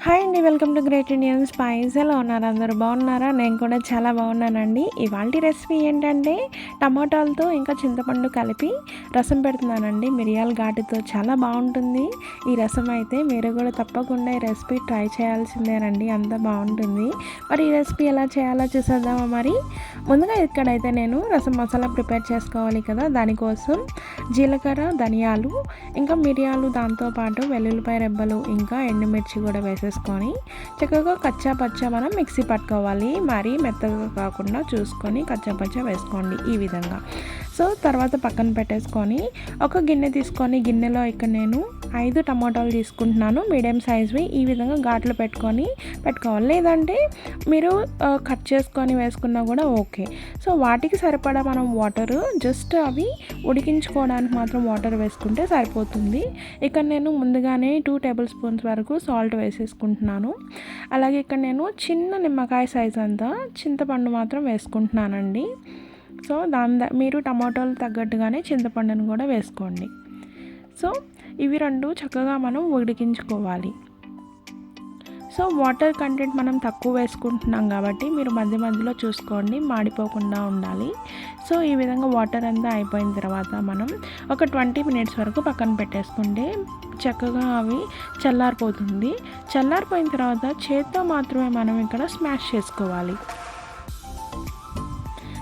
Hi అండి, welcome to great Indian spies. ఎలా ఉన్నారు? అందరూ బాగున్నారా? నేను కూడా చాలా బాగున్నానండి. ఇవాళ రెసిపీ ఏంటంటే టమాటాలతో ఇంకా చింతపండు కలిపి రసం పెడుతున్నానండి. మిరియాల ఘాటుతో చాలా బాగుంటుంది ఈ రసం. అయితే మీరు కూడా తప్పకుండా ఈ రెసిపీ ట్రై చేయాల్సిందేనండి, అంత బాగుంటుంది. మరి ఈ రెసిపీ ఎలా చేయాలో చూసేద్దామా? మరి ముందుగా ఇక్కడైతే నేను రసం మసాలా ప్రిపేర్ చేసుకోవాలి కదా. దానికోసం జీలకర్ర, ధనియాలు, ఇంకా మిరియాలు, దాంతోపాటు వెల్లుల్లిపాయ రెబ్బలు, ఇంకా ఎండుమిర్చి కూడా వేసేసుకొని చక్కగా కచ్చా పచ్చా మనం మిక్సీ పట్టుకోవాలి. మరీ మెత్తగా కాకుండా చూసుకొని కచ్చా పచ్చా వేసుకోండి ఈ విధంగా. సో తర్వాత పక్కన పెట్టేసుకొని ఒక గిన్నె తీసుకొని, గిన్నెలో ఇక్కడ నేను 5 టమాటాలు తీసుకుంటున్నాను, మీడియం సైజ్వి. ఈ విధంగా ఘాట్లు పెట్టుకోవాలి. లేదంటే మీరు కట్ చేసుకొని వేసుకున్నా కూడా ఓకే. సో వాటికి సరిపడా మనం వాటరు జస్ట్ అవి ఉడికించుకోవడానికి మాత్రం వాటర్ వేసుకుంటే సరిపోతుంది. ఇక్కడ నేను ముందుగానే 2 టేబుల్ స్పూన్స్ వరకు సాల్ట్ వేసేసుకుంటున్నాను. అలాగే ఇక్కడ నేను చిన్న నిమ్మకాయ సైజ్ అంతా చింతపండు మాత్రం వేసుకుంటున్నానండి. సో మీరు టమాటోలు తగ్గట్టుగానే చింతపండును కూడా వేసుకోండి. సో ఇవి రెండు చక్కగా మనం ఉడికించుకోవాలి. సో వాటర్ కంటెంట్ మనం తక్కువ వేసుకుంటున్నాం కాబట్టి మీరు మధ్య మధ్యలో చూసుకోండి, మాడిపోకుండా ఉండాలి. సో ఈ విధంగా వాటర్ అంతా అయిపోయిన తర్వాత మనం ఒక 20 మినిట్స్ వరకు పక్కన పెట్టేసుకుంటే చక్కగా అవి చల్లారిపోతుంది. చల్లారిపోయిన తర్వాత చేత్తో మాత్రమే మనం ఇక్కడ స్మాష్ చేసుకోవాలి.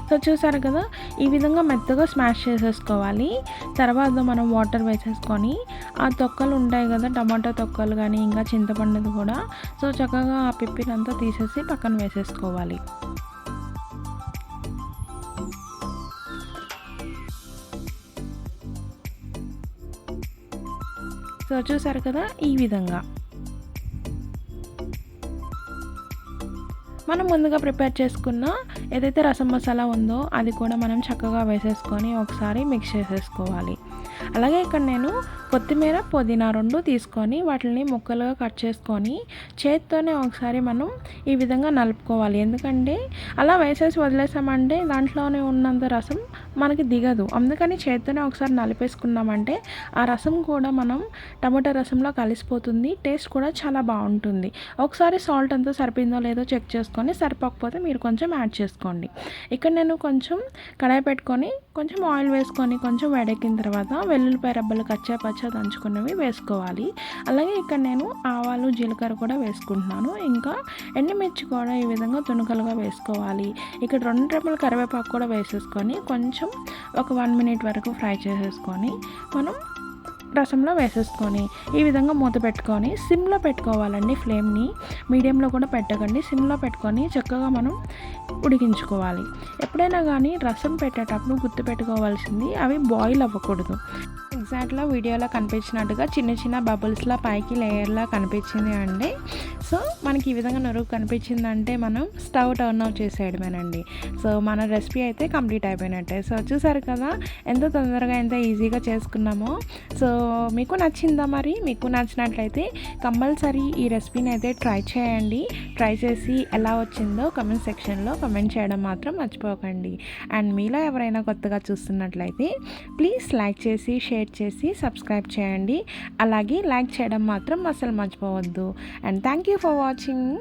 సో చూసారు కదా, ఈ విధంగా మెత్తగా స్మాష్ చేసేసుకోవాలి. తర్వాత మనం వాటర్ వేసేసుకొని ఆ తొక్కలు ఉంటాయి కదా, టమాటా తొక్కలు కానీ ఇంకా చింతపండుది కూడా, సో చక్కగా ఆ పిప్పినంతా తీసేసి పక్కన వేసేసుకోవాలి. సో చూసారు కదా, ఈ విధంగా మనం ముందుగా ప్రిపేర్ చేసుకున్న ఏదైతే రసం మసాలా ఉందో అది కూడా మనం చక్కగా వేసేసుకొని ఒకసారి మిక్స్ చేసేసుకోవాలి. అలాగే ఇక్కడ నేను కొత్తిమీర, పుదీనా 2 తీసుకొని వాటిని ముక్కలుగా కట్ చేసుకొని చేత్తోనే ఒకసారి మనం ఈ విధంగా నలుపుకోవాలి. ఎందుకంటే అలా వేసేసి వదిలేసామంటే దాంట్లోనే ఉన్నంత రసం మనకి దిగదు. అందుకని చేత్తోనే ఒకసారి నలిపేసుకున్నామంటే ఆ రసం కూడా మనం టమాటా రసంలో కలిసిపోతుంది, టేస్ట్ కూడా చాలా బాగుంటుంది. ఒకసారి సాల్ట్ అంతా సరిపోయిందో లేదో చెక్ చేసుకొని, సరిపోకపోతే మీరు కొంచెం యాడ్ చేసుకోండి. ఇక్కడ నేను కొంచెం కడాయి పెట్టుకొని కొంచెం ఆయిల్ వేసుకొని కొంచెం వేడెక్కిన తర్వాత వెల్లుల్లిపాయ రెబ్బలు కచ్చా పచ్చా దంచుకున్నవి వేసుకోవాలి. అలాగే ఇక్కడ నేను ఆవాలు, జీలకర్ర కూడా వేసుకుంటున్నాను. ఇంకా ఎండుమిర్చి కూడా ఈ విధంగా తుణుకలుగా వేసుకోవాలి. ఇక్కడ 2 రెమ్మల కరివేపాకు కూడా వేసేసుకొని కొంచెం ఒక 1 మినిట్ వరకు ఫ్రై చేసేసుకొని మనం రసంలో వేసేసుకొని ఈ విధంగా మూత పెట్టుకొని సిమ్లో పెట్టుకోవాలండి. ఫ్లేమ్ని మీడియంలో కూడా పెట్టకండి, సిమ్లో పెట్టుకొని చక్కగా మనం ఉడికించుకోవాలి. ఎప్పుడైనా కానీ రసం పెట్టేటప్పుడు గుర్తుపెట్టుకోవాల్సింది అవి బాయిల్ అవ్వకూడదు. ఎగ్జాక్ట్గా వీడియోలో కనిపించినట్టుగా చిన్న చిన్న బబుల్స్లా పైకి లేయర్లా కనిపించింది అండి. సో మనకి ఈ విధంగా నొరుగు కనిపించిందంటే మనం స్టవ్ టర్న్ ఆఫ్ చేసేయడమేనండి. సో మన రెసిపీ అయితే కంప్లీట్ అయిపోయినట్టే. సో చూసారు కదా ఎంత తొందరగా ఎంత ఈజీగా చేసుకున్నామో. సో మీకు నచ్చిందా? మరి మీకు నచ్చినట్లయితే కంపల్సరీ ఈ రెసిపీని అయితే ట్రై చేయండి. ట్రై చేసి ఎలా వచ్చిందో కమెంట్ సెక్షన్లో కమెంట్ చేయడం మాత్రం మర్చిపోకండి. అండ్ మీలో ఎవరైనా కొత్తగా చూస్తున్నట్లయితే ప్లీజ్ లైక్ చేసి, షేర్ చేసి, సబ్స్క్రైబ్ చేయండి. అలాగే లైక్ చేయడం మాత్రం అసలు మర్చిపోవద్దు. And thank you for watching.